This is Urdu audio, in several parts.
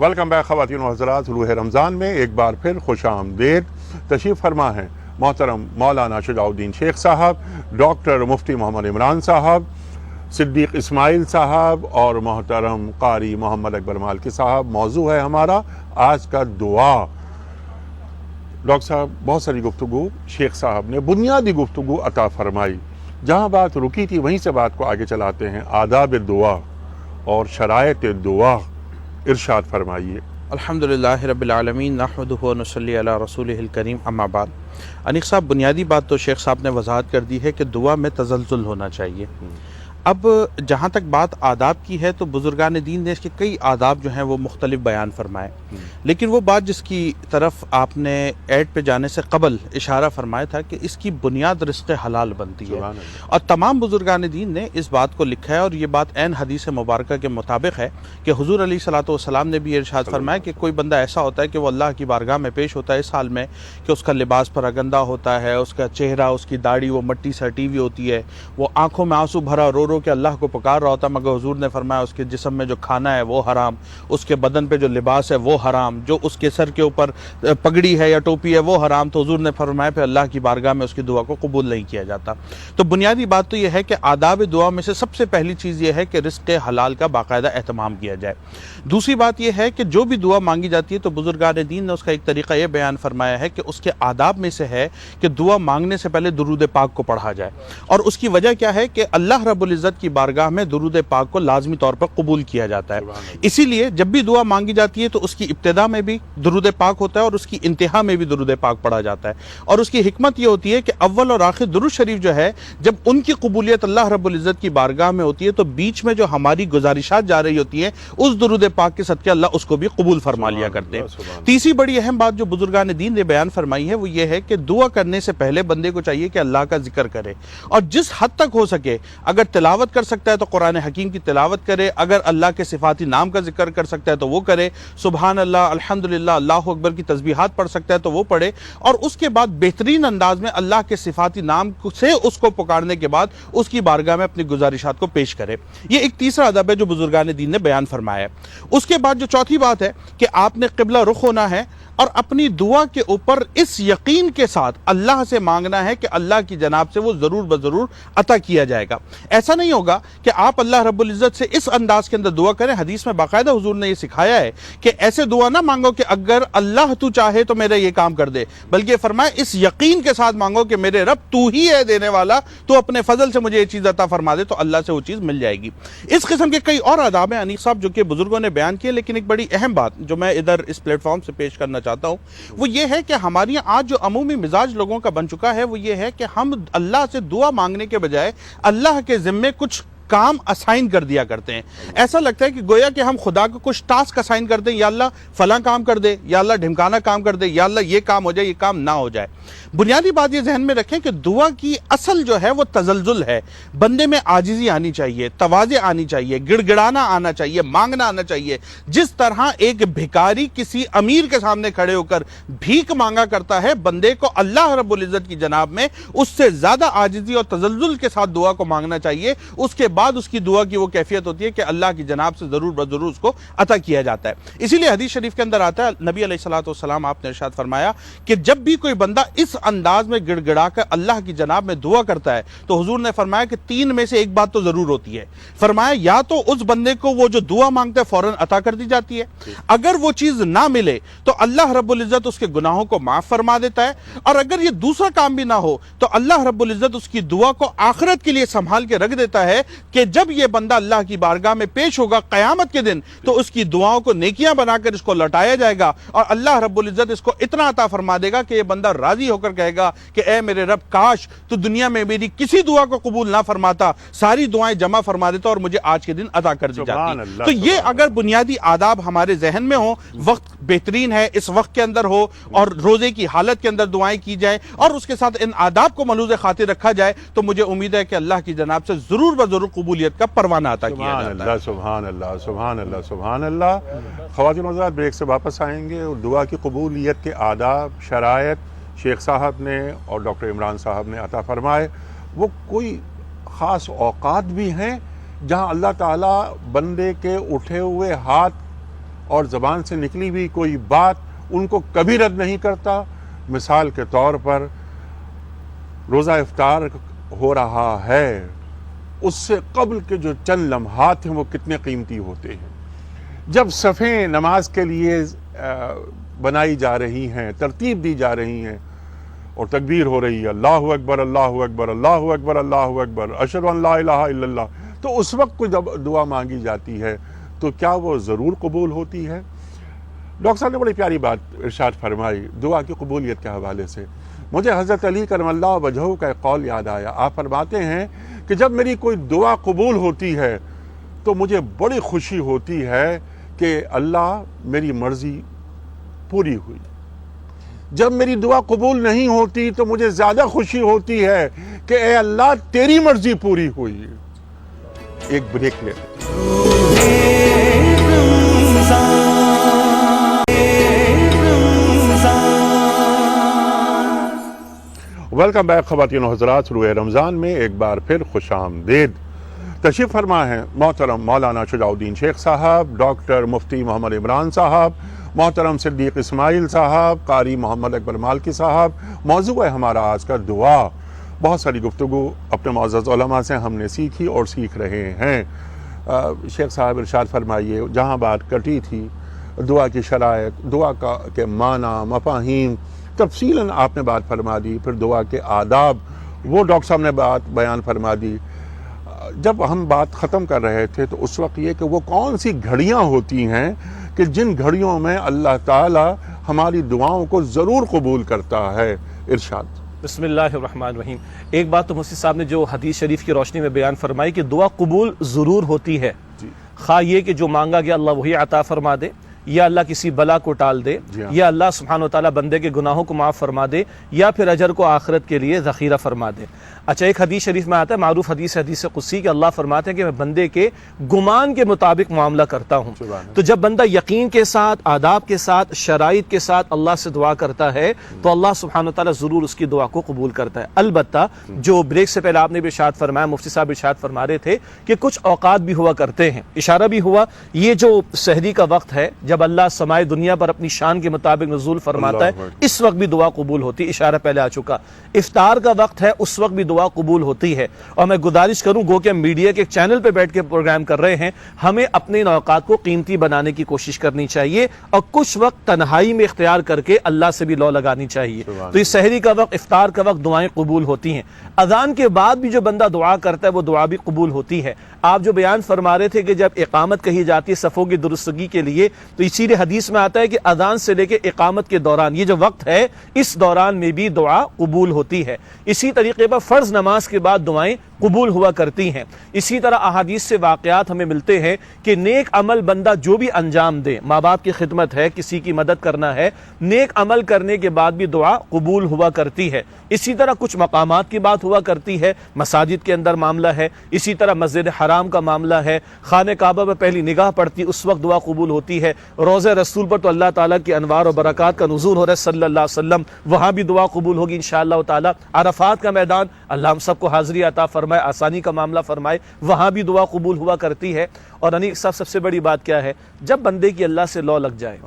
ویلکم بیک خواتین و حضرات، طلوع رمضان میں ایک بار پھر خوش آمدید۔ تشریف فرما ہیں محترم مولانا شجاع الدین شیخ صاحب، ڈاکٹر مفتی محمد عمران صاحب، صدیق اسماعیل صاحب اور محترم قاری محمد اکبر مالکی صاحب۔ موضوع ہے ہمارا آج کا دعا۔ ڈاکٹر صاحب، بہت ساری گفتگو شیخ صاحب نے بنیادی گفتگو عطا فرمائی، جہاں بات رکی تھی وہیں سے بات کو آگے چلاتے ہیں۔ آداب دعا اور شرائط دعا ارشاد فرمائیے۔ الحمدللہ رب العالمین، نحمدہ و نصلی علی رسولہ الکریم، اما بعد۔ انیق صاحب، بنیادی بات تو شیخ صاحب نے وضاحت کر دی ہے کہ دعا میں تزلزل ہونا چاہیے۔ اب جہاں تک بات آداب کی ہے تو بزرگان دین نے اس کے کئی آداب جو ہیں وہ مختلف بیان فرمائے، لیکن وہ بات جس کی طرف آپ نے ایڈ پہ جانے سے قبل اشارہ فرمایا تھا کہ اس کی بنیاد رزق حلال بنتی ہے، اور تمام بزرگان دین نے اس بات کو لکھا ہے، اور یہ بات عین حدیث مبارکہ کے مطابق ہے کہ حضور علیہ الصلوۃ والسلام نے بھی ارشاد فرمایا کہ کوئی بندہ ایسا ہوتا ہے کہ وہ اللہ کی بارگاہ میں پیش ہوتا ہے اس حال میں کہ اس کا لباس پراگندہ ہوتا ہے، اس کا چہرہ، اس کی داڑھی وہ مٹی سے ہٹی ہوئی ہوتی ہے، وہ آنکھوں میں آنسو بھرا رو کہ اللہ کو پکار رہا ہوتا، مگر حضور نے فرمایا اس کے جسم میں جو کھانا ہے وہ حرام، اس کے بدن پہ جو لباس ہے وہ حرام، جو اس کے سر کے اوپر پگڑی ہے یا ٹوپی ہے وہ حرام، تو حضور نے فرمایا پھر اللہ کی بارگاہ میں اس کی دعا کو قبول نہیں کیا جاتا۔ تو بنیادی بات تو یہ ہے کہ آداب دعا میں سے سب سے پہلی چیز یہ ہے کہ رزق حلال کا باقاعدہ اہتمام کیا جائے۔ دوسری بات یہ ہے کہ جو بھی دعا مانگی جاتی ہے تو بزرگان دین نے اس کا ایک طریقہ یہ بیان فرمایا ہے کہ اس کے آداب میں سے ہے کہ دعا مانگنے سے پہلے درود پاک کو پڑھا جائے، اور اس کی وجہ کیا ہے کہ اللہ رب العزت کی بارگاہ میں درود پاک کو لازمی طور پر قبول کیا جاتا ہے۔ اسی لیے جب بھی دعا مانگی جاتی ہے تو اس کی ابتدا میں بھی درود پاک ہوتا ہے اور اس کی انتہا میں بھی درود پاک پڑھا جاتا ہے، اور اس کی حکمت یہ ہوتی ہے کہ اول اور آخر درود شریف جو ہے جب ان کی قبولیت اللہ رب العزت کی بارگاہ میں ہوتی ہے تو بیچ میں جو ہماری گزارشات جا رہی ہوتی ہیں اس درود پاک کے صدقے اللہ اس کو بھی قبول فرما لیا کرتے ہیں۔ تیسری بڑی اہم بات جو بزرگان دین نے بیان فرمائی ہے وہ یہ ہے کہ دعا کرنے سے پہلے بندے کو چاہیے کہ اللہ کا ذکر کرے، اور جس حد تک ہو سکے اگر تلاوت کر سکتا ہے تو قرآن حکیم کی تلاوت کرے، اگر اللہ کے صفاتی نام کا ذکر کر سکتا ہے تو وہ کرے، سبحان اللہ، الحمدللہ، اللہ اکبر کی تسبیحات پڑھ سکتا ہے تو وہ پڑھے، اور اس کے بعد بہترین انداز میں اللہ کے صفاتی نام سے اس کو پکارنے کے بعد اس کی بارگاہ میں اپنی گزارشات کو پیش کرے۔ یہ ایک تیسرا ادب ہے جو بزرگان دین نے بیان فرمایا ہے۔ اس کے بعد جو چوتھی بات ہے کہ آپ نے قبلہ رخ ہونا ہے اور اپنی دعا کے اوپر اس یقین کے ساتھ اللہ سے مانگنا ہے کہ اللہ کی جناب سے وہ ضرور بضرور عطا کیا جائے گا۔ ایسا نہیں ہوگا کہ آپ اللہ رب العزت سے اس انداز کے اندر دعا کریں۔ حدیث میں باقاعدہ حضور نے یہ سکھایا ہے کہ ایسے دعا نہ مانگو کہ اگر اللہ تو چاہے تو میرا یہ کام کر دے، بلکہ فرمایا اس یقین کے ساتھ مانگو کہ میرے رب تو ہی ہے دینے والا، تو اپنے فضل سے مجھے یہ چیز عطا فرما دے، تو اللہ سے وہ چیز مل جائے گی۔ اس قسم کے کئی اور آداب ہیں انیق صاحب جو کہ بزرگوں نے بیان کیے، لیکن ایک بڑی اہم بات جو میں ادھر اس پلیٹ فارم سے پیش کرنا چاہتا ہوں وہ یہ ہے کہ ہماری آج جو عمومی مزاج لوگوں کا بن چکا ہے وہ یہ ہے کہ ہم اللہ سے دعا مانگنے کے بجائے اللہ کے ذمے کچھ کام اسائن کر دیا کرتے ہیں۔ ایسا لگتا ہے کہ گویا کہ ہم خدا کو کچھ ٹاسک اسائن کر دیں، یا اللہ فلاں کام کر دے، یا اللہ ڈھمکانا کام کر دے، یا اللہ یہ کام ہو جائے، یہ کام نہ ہو جائے۔ بنیادی بات یہ ذہن میں رکھیں کہ دعا کی اصل جو ہے وہ تزلزل ہے، بندے میں عاجزی آنی چاہیے، تواضع آنی چاہیے، گڑ گڑانا آنا چاہیے، مانگنا آنا چاہیے۔ جس طرح ایک بھکاری کسی امیر کے سامنے کھڑے ہو کر بھیک مانگا کرتا ہے، بندے کو اللہ رب العزت کی جناب میں اس سے زیادہ عاجزی اور تزلزل کے ساتھ دعا کو مانگنا چاہیے۔ اس کے بعد اس کی دعا کی وہ کیفیت ہوتی ہے کہ اللہ کی جناب سے ضرور بضرور اس کو عطا کیا جاتا ہے۔ اسی لیے حدیث شریف کے اندر آتا ہے، نبی علیہ الصلوۃ والسلام آپ نے ارشاد فرمایا کہ جب بھی کوئی بندہ اس انداز میں گڑ گڑا کر اللہ کی جناب میں دعا کرتا ہے تو حضور نے فرمایا کہ تین میں سے ایک بات تو ضرور ہوتی ہے۔ فرمایا یا تو اس بندے کو وہ جو دعا مانگتا ہے فوراً عطا کر دی جاتی ہے، اگر وہ چیز نہ ملے تو اللہ رب العزت اس کے گناہوں کو معاف فرما دیتا ہے، اور اگر یہ دوسرا کام بھی نہ ہو تو اللہ رب العزت اس کی دعا کو آخرت کے لیے سنبھال کے رکھ دیتا ہے کہ جب یہ بندہ اللہ کی بارگاہ میں پیش ہوگا قیامت کے دن تو اس کی دعاؤں کو نیکیاں بنا کر اس کو لوٹایا جائے گا، اور اللہ رب العزت اس کو اتنا عطا فرما دے گا کہ یہ بندہ راضی ہو کر کہے گا کہ اے میرے رب، کاش تو دنیا میں میری کسی دعا کو قبول نہ فرماتا، ساری دعائیں جمع فرما دیتا اور مجھے آج کے دن عطا کر دی جاتی۔ تو یہ اگر بنیادی آداب ہمارے ذہن میں ہوں، وقت بہترین ہے اس وقت کے اندر ہو اور روزے کی حالت کے اندر دعائیں کی جائیں اور اس کے ساتھ ان آداب کو ملحوظ خاطر رکھا جائے، تو مجھے امید ہے کہ اللہ کی جناب سے ضرور بضرور قبولیت کا پروانہ عطا کیا جاتا ہے۔ سبحان اللہ، سبحان اللہ، سبحان اللہ۔ خواتین و حضرات، بریک سے واپس آئیں گے اور دعا کی قبولیت کے آداب، شرائط شیخ صاحب نے اور ڈاکٹر عمران صاحب نے عطا فرمائے۔ وہ کوئی خاص اوقات بھی ہیں جہاں اللہ تعالیٰ بندے کے اٹھے ہوئے ہاتھ اور زبان سے نکلی ہوئی کوئی بات ان کو کبھی رد نہیں کرتا. مثال کے طور پر روزہ افطار ہو رہا ہے، اس سے قبل کے جو چند لمحات ہیں وہ کتنے قیمتی ہوتے ہیں. جب صفیں نماز کے لیے بنائی جا رہی ہیں، ترتیب دی جا رہی ہیں اور تکبیر ہو رہی ہے، اللہ اکبر اللہ اکبر اللہ اکبر اللہ اکبر اشہد ان لا الہ الا اللہ، تو اس وقت کوئی جب دعا مانگی جاتی ہے تو کیا وہ ضرور قبول ہوتی ہے؟ ڈاکٹر صاحب نے بڑی پیاری بات ارشاد فرمائی دعا کی قبولیت کے حوالے سے. مجھے حضرت علی کرم اللہ وجہہ کا ایک قول یاد آیا. آپ فرماتے ہیں کہ جب میری کوئی دعا قبول ہوتی ہے تو مجھے بڑی خوشی ہوتی ہے کہ اللہ میری مرضی پوری ہوئی. جب میری دعا قبول نہیں ہوتی تو مجھے زیادہ خوشی ہوتی ہے کہ اے اللہ تیری مرضی پوری ہوئی. ایک بریک لے ویلکم بیک خواتین و حضرات. روح رمضان میں ایک بار پھر خوش آمدید. تشریف فرما ہے محترم مولانا شجاع الدین شیخ صاحب، ڈاکٹر مفتی محمد عمران صاحب، محترم صدیق اسماعیل صاحب، قاری محمد اکبر مالکی صاحب. موضوع ہے ہمارا آج کا دعا. بہت ساری گفتگو اپنے معزز علماء سے ہم نے سیکھی اور سیکھ رہے ہیں. شیخ صاحب ارشاد فرمائیے، جہاں بات کٹی تھی دعا کی شرائط، دعا کے معنی، مفاہیم، تفصیلاً آپ نے بات فرما دی. پھر دعا کے آداب وہ ڈاکٹر صاحب نے بات بیان فرما دی. جب ہم بات ختم کر رہے تھے تو اس وقت یہ کہ وہ کون سی گھڑیاں ہوتی ہیں کہ جن گھڑیوں میں اللہ تعالی ہماری دعاؤں کو ضرور قبول کرتا ہے. ارشاد. بسم اللہ الرحمن الرحیم. ایک بات تو مفتی صاحب نے جو حدیث شریف کی روشنی میں بیان فرمائی کہ دعا قبول ضرور ہوتی ہے. خواہ یہ کہ جو مانگا گیا اللہ وہی عطا فرما دے، یا اللہ کسی بلا کو ٹال دے، یا اللہ سبحانہ وتعالی بندے کے گناہوں کو معاف فرما دے، یا پھر اجر کو آخرت کے لیے ذخیرہ فرما دے. اچھا، ایک حدیث شریف میں آتا ہے، معروف حدیث قدسی کہ اللہ فرماتے ہیں کہ میں بندے کے گمان کے مطابق معاملہ کرتا ہوں. تو جب بندہ یقین کے ساتھ، آداب کے ساتھ، شرائط کے ساتھ اللہ سے دعا کرتا ہے تو اللہ سبحانہ وتعالی ضرور اس کی دعا کو قبول کرتا ہے. البتہ جو بریک سے پہلے آپ نے بھی ارشاد فرمایا، مفتی صاحب ارشاد فرما رہے تھے کہ کچھ اوقات بھی ہوا کرتے ہیں، اشارہ بھی ہوا، یہ جو سحری کا وقت ہے جب اللہ سمائے دنیا پر اپنی شان کے مطابق نزول فرماتا ہے، اس وقت بھی دعا قبول ہوتی ہے، اشارہ پہلے آ چکا. افطار کا وقت ہے، اس وقت بھی دعا قبول ہوتی ہے. اور میں گزارش کروں، گو کہ میڈیا کے ایک چینل پہ بیٹھ کے پروگرام کر رہے ہیں، ہمیں اپنے ان اوقات کو قیمتی بنانے کی کوشش کرنی چاہیے اور کچھ وقت تنہائی میں اختیار کر کے اللہ سے بھی لو لگانی چاہیے. تو یہ سحری کا وقت، افطار کا وقت دعائیں قبول ہوتی ہیں. اذان کے بعد بھی جو بندہ دعا کرتا ہے وہ دعا بھی قبول ہوتی ہے. آپ جو بیان فرما رہے تھے کہ جب اقامت کہی جاتی ہے صفوں کی درستگی کے لیے، تو اسی لیے حدیث میں آتا ہے کہ اذان سے لے کے اقامت کے دوران یہ جو وقت ہے، اس دوران میں بھی دعا قبول ہوتی ہے. اسی طریقے پر فرض نماز کے بعد دعائیں قبول ہوا کرتی ہیں. اسی طرح احادیث سے واقعات ہمیں ملتے ہیں کہ نیک عمل بندہ جو بھی انجام دے، ماں باپ کی خدمت ہے، کسی کی مدد کرنا ہے، نیک عمل کرنے کے بعد بھی دعا قبول ہوا کرتی ہے. اسی طرح کچھ مقامات کی بات ہوا کرتی ہے، مساجد کے اندر معاملہ ہے، اسی طرح مسجد حرام کا معاملہ ہے، خانہ کعبہ پر پہلی نگاہ پڑتی اس وقت دعا قبول ہوتی ہے. روضہ رسول پر تو اللہ تعالیٰ کی انوار و برکات کا نزول ہو رہا ہے صلی اللہ علیہ وسلم، وہاں بھی دعا قبول ہوگی انشاءاللہ تعالیٰ. عرفات کا میدان، اللہ ہم سب کو حاضری عطا فرمائے، آسانی کا معاملہ فرمائے، وہاں بھی دعا قبول ہوا کرتی ہے. اور انیق صاحب سب سے بڑی بات کیا ہے، جب بندے کی اللہ سے لو لگ جائے،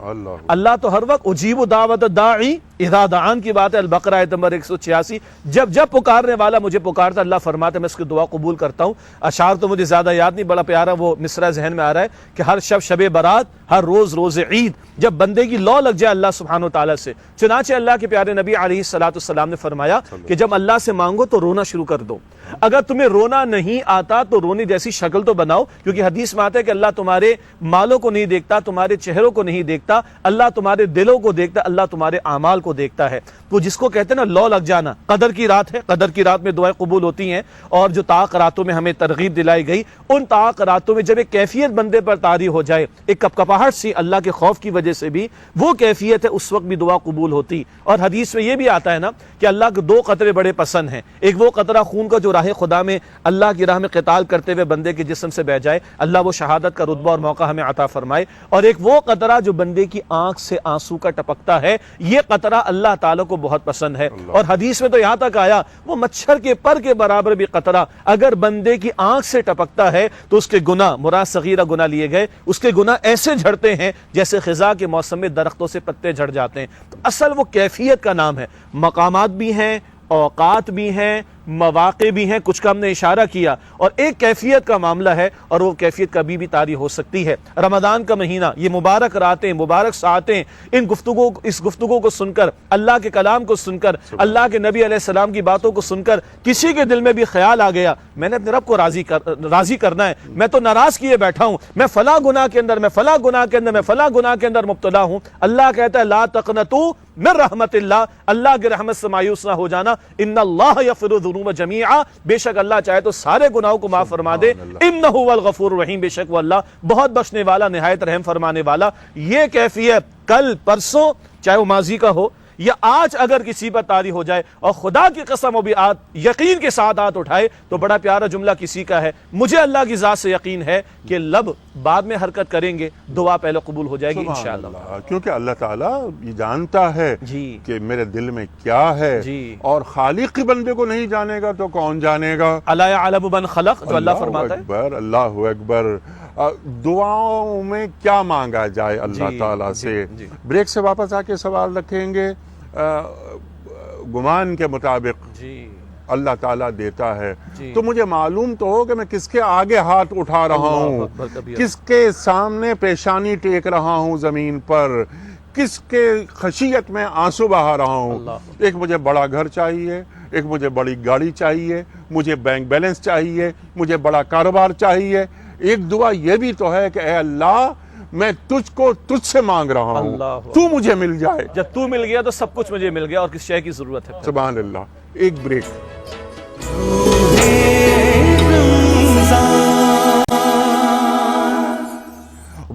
اللہ تو ہر وقت اجیب دعوت الداعی اذا دعان کی بات ہے، البقرہ آیت نمبر 186، جب پکارنے والا مجھے پکارتا اللہ فرماتا ہے میں اس کی دعا قبول کرتا ہوں. اشعار تو مجھے زیادہ یاد نہیں، بڑا پیارا وہ مصرع ذہن میں آ رہا ہے کہ ہر شب برات، ہر روز عید، جب بندے کی لو لگ جائے اللہ سبحانہ وتعالی سے. چنانچہ اللہ کے پیارے نبی علیہ السلام نے فرمایا کہ جب اللہ سے مانگو تو رونا شروع کر دو. اگر تمہیں رونا نہیں آتا تو رونے جیسی شکل تو بناؤ، کیونکہ حدیث میں آتا ہے کہ اللہ تمہارے مالوں کو نہیں دیکھتا، تمہارے چہروں کو نہیں دیکھتا، اللہ تمہارے دلوں کو دیکھتا، اللہ تمہارے اعمال کو دیکھتا ہے. تو جس کو کہتے ہیں نا لو لگ جانا، قدر کی رات ہے، قدر کی رات میں دعائیں قبول ہوتی ہیں. اور جو طاق راتوں میں ہمیں ترغیب دلائی گئی، ان طاق راتوں میں جب ایک کیفیت بندے پر طاری ہو جائے، ایک کپکپاہٹ سی اللہ کے خوف کی وجہ سے بھی وہ کیفیت ہے، اس وقت بھی دعا قبول ہوتی. اور حدیث میں یہ بھی آتا ہے نا کہ اللہ کو دو قطرے بڑے پسند ہیں، ایک وہ قطرہ خون کا جو راہ خدا میں اللہ کی راہ میں قتال کرتے ہوئے بندے کے جسم سے بہ جائے، اللہ وہ شہادت کا رتبہ اور موقع ہمیں عطا فرمائے، اور ایک وہ قطرہ جو بندے کی آنکھ سے آنسو کا ٹپکتا ہے، یہ قطرہ اللہ تعالیٰ کو بہت پسند ہے۔ اور حدیث میں تو یہاں تک آیا وہ مچھر کے پر کے برابر بھی قطرہ اگر بندے کی آنکھ سے ٹپکتا ہے تو اس کے گناہ، مراد صغیرہ گناہ لیے گئے، اس کے گناہ ایسے جھڑتے ہیں جیسے خزاں کے موسم میں درختوں سے پتے جھڑ جاتے ہیں۔ تو اصل وہ کیفیت کا نام ہے۔ مقامات بھی ہیں، اوقات بھی ہیں، مواقع بھی ہیں، کچھ کا ہم نے اشارہ کیا، اور ایک کیفیت کا معاملہ ہے، اور وہ کیفیت کبھی بھی طاری ہو سکتی ہے۔ رمضان کا مہینہ، یہ مبارک راتیں، مبارک ساعتیں، اس گفتگو کو سن کر، اللہ کے کلام کو سن کر، اللہ کے نبی علیہ السلام کی باتوں کو سن کر کسی کے دل میں بھی خیال آ گیا میں نے اپنے رب کو راضی کرنا ہے، میں تو ناراض کیے بیٹھا ہوں، میں فلاں گناہ کے اندر، میں فلاں گناہ کے اندر، میں فلاں گناہ کے اندر مبتلا ہوں، اللہ کہتا ہے لا تقنطوا من رحمت اللہ، اللہ کی رحمت سے مایوس نہ ہو جانا، ان اللہ یغفر الذنوب جميعا، بے شک اللہ چاہے تو سارے گناہوں کو معاف فرما دے، انہ هو الغفور الرحیم، بے شک وہ اللہ بہت بخشنے والا، نہایت رحم فرمانے والا۔ یہ کیفیت کل پرسوں چاہے وہ ماضی کا ہو یا آج اگر کسی پر طاری ہو جائے اور خدا کی قسم وہ بھی یقین کے ساتھ ہاتھ اٹھائے، تو بڑا پیارا جملہ کسی کا ہے، مجھے اللہ کی ذات سے یقین ہے کہ لب بعد میں حرکت کریں گے، دعا پہلے قبول ہو جائے گی انشاءاللہ، کیونکہ اللہ تعالیٰ یہ جانتا ہے کہ میرے دل میں کیا ہے، اور خالق کے بندے کو نہیں جانے گا تو کون جانے گا؟ الا یعلم من خلق، جو اللہ فرماتا ہے۔ اللہ اکبر۔ دعاؤں میں کیا مانگا جائے اللہ تعالیٰ سے؟ بریک سے واپس آ کے سوال رکھیں گے۔ گمان کے مطابق اللہ تعالیٰ دیتا ہے، تو مجھے معلوم تو ہو کہ میں کس کے آگے ہاتھ اٹھا رہا ہوں، کس کے سامنے پیشانی ٹیک رہا ہوں زمین پر، کس کے خشیت میں آنسو بہا رہا ہوں۔ ایک مجھے بڑا گھر چاہیے، ایک مجھے بڑی گاڑی چاہیے، مجھے بینک بیلنس چاہیے، مجھے بڑا کاروبار چاہیے۔ ایک دعا یہ بھی تو ہے کہ اے اللہ میں تجھ سے مانگ رہا ہوں، تو مجھے مل جائے۔ جب تو مل گیا تو سب کچھ مجھے مل گیا، اور کس شے کی ضرورت ہے؟ سبحان اللہ۔ ایک بریک۔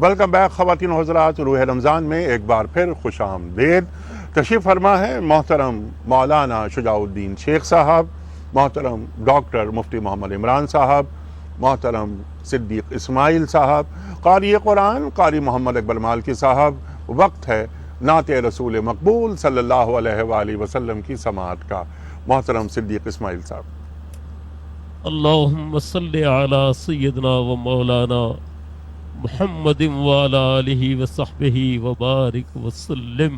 ویلکم بیک خواتین و حضرات، روح رمضان میں ایک بار پھر خوش آمدید۔ تشریف فرما ہے محترم مولانا شجاع الدین شیخ صاحب، محترم ڈاکٹر مفتی محمد عمران صاحب، محترم صدیق اسماعیل صاحب، قاری قرآن قاری محمد اقبال مالکی صاحب۔ وقت ہے نعت رسول مقبول صلی اللہ علیہ وآلہ وسلم کی سماعت کا۔ محترم صدیق اسماعیل صاحب۔ اللہم صلی علی سیدنا و مولانا محمد وعلی آلہ وصحبہ وبارک وسلم۔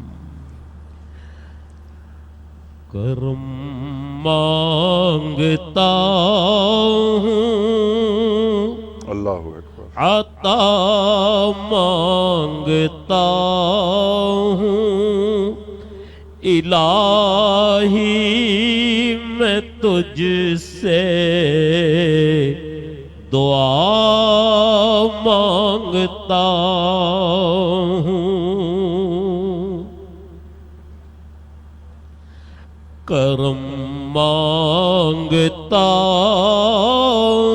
کرم مانگتا ہوں، اللہ اکبر۔ عطا مانگتا ہوں، الہی میں تجھ سے دعا مانگتا ہوں۔ کرم مانگتا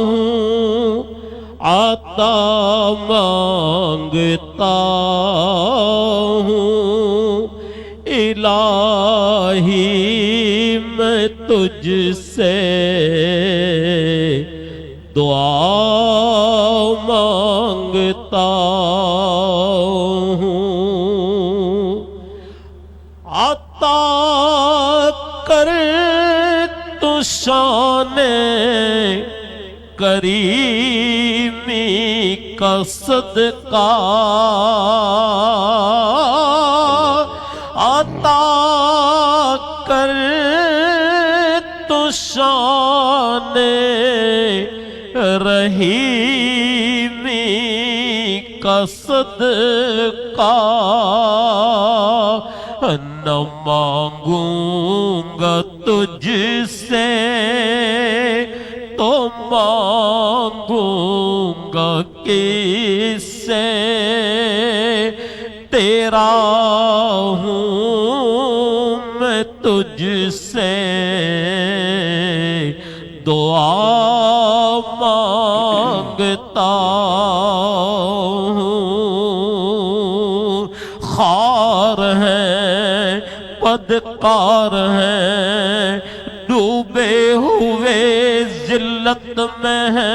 ہوں، عطا مانگتا ہوں، الہی میں تجھ سے دعا مانگتا ہوں۔ عطا کر تو شان کریمی کا صدقہ، عطا کر تو شان رحیمی کا صدقہ، نہ مانگوں گا تجھ سے تو مانگوں گا کس سے، تیرا ہوں میں تجھ سے دعا مانگتا ہوں۔ خار ہے، بدکار ہے، ڈوبے ہوئے ذلت میں ہے،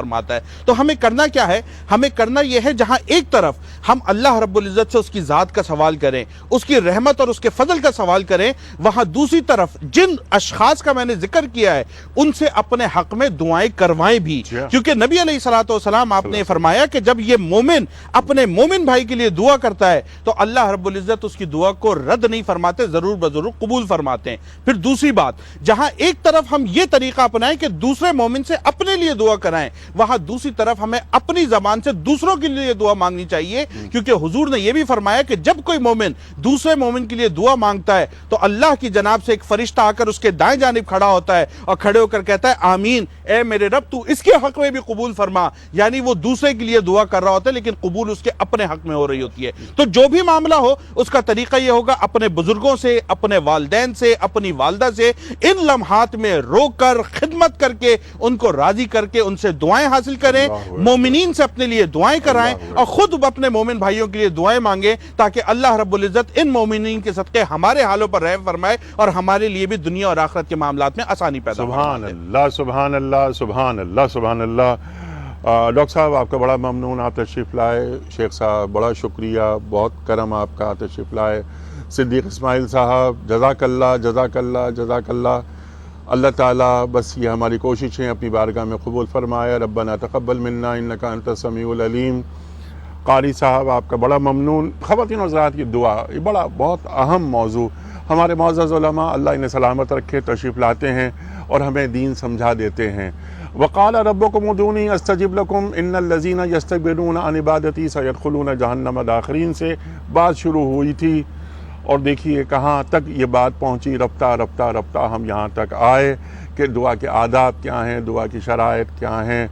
فرماتا ہے. تو ہمیں کرنا کیا ہے؟ ہمیں کرنا یہ ہے جہاں ایک طرف ہم اللہ رب العزت سے اس کی ذات کا سوال کریں، اس کی رحمت اور اس کے فضل کا سوال کریں، وہاں دوسری طرف جن اشخاص کا میں نے ذکر کیا ہے ان سے اپنے حق میں دعائیں کروائیں بھی. کیونکہ نبی علیہ الصلوۃ والسلام آپ نے فرمایا کہ جب یہ مومن اپنے مومن بھائی کے لیے دعا کرتا ہے تو اللہ رب العزت اس کی دعا کو رد نہیں فرماتے، ضرور بضرور قبول فرماتے ہیں. پھر دوسری بات، جہاں ایک طرف ہم یہ طریقہ اپنائیں کہ دوسرے مومن سے اپنے لیے دعا کرائیں، وہاں دوسری طرف ہمیں اپنی زبان سے دوسروں کے لیے دعا مانگنی چاہیے. کیونکہ حضور نے یہ بھی فرمایا کہ جب کوئی مومن دوسرے مومن کے لیے دعا مانگتا ہے تو اللہ کی جناب سے ایک فرشتہ آ کر اس کے دائیں جانب کھڑا ہوتا ہے اور کھڑے ہو کر کہتا ہے آمین، اے میرے رب تو اس کے حق میں بھی قبول فرما. یعنی وہ دوسرے کے لیے دعا کر رہا ہوتا ہے لیکن قبول اس کے اپنے حق میں ہو رہی ہوتی ہے. تو جو بھی معاملہ ہو اس کا طریقہ یہ ہوگا اپنے بزرگوں سے، اپنے والدین سے، اپنی والدہ سے ان لمحات میں رو کر خدمت کر کے ان کو راضی کر کے ان سے دعائیں حاصل کریں، مومنین سے اپنے لیے دعائیں کرائیں اور خود اپنے مومن بھائیوں کے لیے دعائیں مانگیں تاکہ اللہ رب العزت ان مومنین کے صدقے ہمارے حالوں پر رحم فرمائے اور ہمارے لیے بھی دنیا اور آخرت کے معاملات میں آسانی پیدا فرمائے. سبحان اللہ، سبحان اللہ، سبحان اللہ، سبحان اللہ. ڈاکٹر صاحب آپ کا بڑا ممنون، آپ تشریف لائے. شیخ صاحب بڑا شکریہ، بہت کرم آپ کا، تشریف لائے. صدیق اسماعیل صاحب جزاک اللہ، جزاک اللہ، جزاک اللہ. اللہ تعالیٰ بس یہ ہماری کوششیں اپنی بارگاہ میں قبول فرمائے. ربنا تقبل منا انک انت السمیع العلیم. قاری صاحب آپ کا بڑا ممنون. خواتین و حضرات کی دعا یہ بڑا بہت اہم موضوع، ہمارے معزز علماء اللہ انہیں سلامت رکھے تشریف لاتے ہیں اور ہمیں دین سمجھا دیتے ہیں. وقال ربکم ادعونی استجب لکم ان الذین یستکبرون عن عبادتی سیدخلون جہنم داخرین سے بات شروع ہوئی تھی اور دیکھیے کہاں تک یہ بات پہنچی. رفتہ رفتہ رفتہ ہم یہاں تک آئے کہ دعا کے آداب کیا ہیں، دعا کی شرائط کیا ہیں،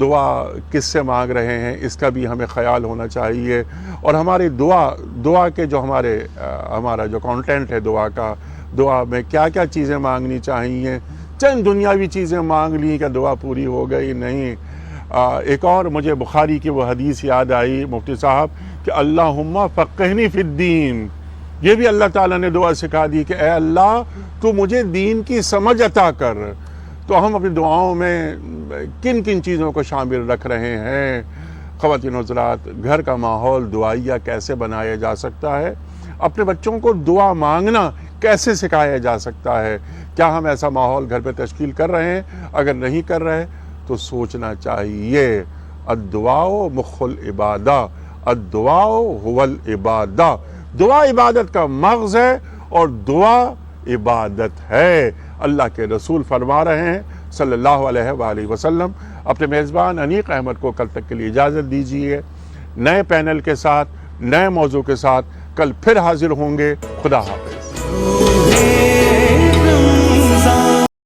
دعا کس سے مانگ رہے ہیں، اس کا بھی ہمیں خیال ہونا چاہیے. اور ہماری دعا کے جو ہمارا جو کانٹینٹ ہے دعا میں کیا کیا چیزیں مانگنی چاہیے. چند دنیاوی چیزیں مانگ لی کہ دعا پوری ہو گئی نہیں. ایک اور مجھے بخاری کی وہ حدیث یاد آئی مفتی صاحب کہ اللہم فقہنی فی الدین. یہ بھی اللہ تعالیٰ نے دعا سکھا دی کہ اے اللہ تو مجھے دین کی سمجھ عطا کر. تو ہم اپنی دعاؤں میں کن کن چیزوں کو شامل رکھ رہے ہیں؟ خواتین و حضرات، گھر کا ماحول دعائیہ کیسے بنایا جا سکتا ہے؟ اپنے بچوں کو دعا مانگنا کیسے سکھایا جا سکتا ہے؟ کیا ہم ایسا ماحول گھر پہ تشکیل کر رہے ہیں؟ اگر نہیں کر رہے تو سوچنا چاہیے. الدعاء مخ العبادہ، الدعاء هو العبادہ. دعا عبادت کا مغز ہے اور دعا عبادت ہے. اللہ کے رسول فرما رہے ہیں صلی اللہ علیہ وآلہ وسلم. اپنے میزبان انیق احمد کو کل تک کے لیے اجازت دیجیے. نئے پینل کے ساتھ، نئے موضوع کے ساتھ کل پھر حاضر ہوں گے. خدا حافظ.